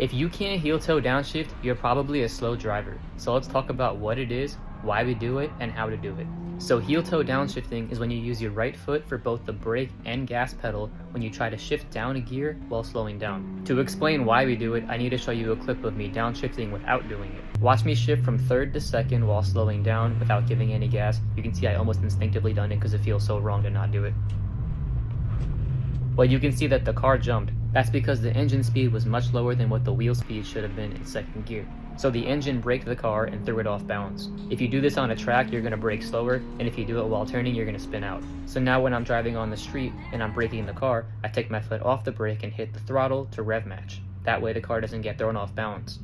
If you can't heel toe downshift, you're probably a slow driver. So let's talk about what it is, why we do it, and how to do it. So heel toe downshifting is when you use your right foot for both the brake and gas pedal when you try to shift down a gear while slowing down. To explain why we do it, I need to show you a clip of me downshifting without doing it. Watch me shift from third to second while slowing down without giving any gas. You can see I almost instinctively done it because it feels so wrong to not do it. But you can see that the car jumped. That's because the engine speed was much lower than what the wheel speed should have been in second gear. So the engine braked the car and threw it off balance. If you do this on a track, you're going to brake slower, and if you do it while turning, you're going to spin out. So now when I'm driving on the street and I'm braking the car, I take my foot off the brake and hit the throttle to rev match. That way the car doesn't get thrown off balance.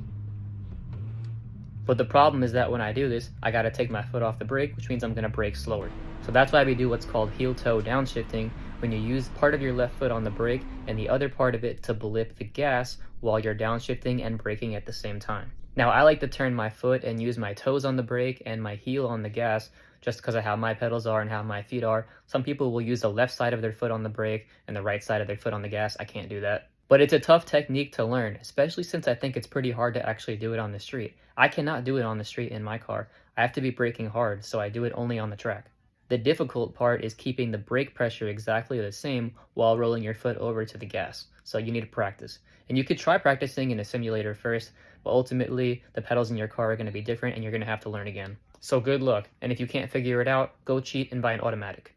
But the problem is that when I do this, I gotta take my foot off the brake, which means I'm gonna brake slower. So that's why we do what's called heel toe downshifting, when you use part of your left foot on the brake and the other part of it to blip the gas while you're downshifting and braking at the same time. Now I like to turn my foot and use my toes on the brake and my heel on the gas just because of how my pedals are and how my feet are. Some people will use the left side of their foot on the brake and the right side of their foot on the gas. I can't do that. But it's a tough technique to learn, especially since I think it's pretty hard to actually do it on the street. I cannot do it on the street in my car. I have to be braking hard, so I do it only on the track. The difficult part is keeping the brake pressure exactly the same while rolling your foot over to the gas. So you need to practice. And you could try practicing in a simulator first, but ultimately the pedals in your car are going to be different and you're going to have to learn again. So good luck, and if you can't figure it out, go cheat and buy an automatic.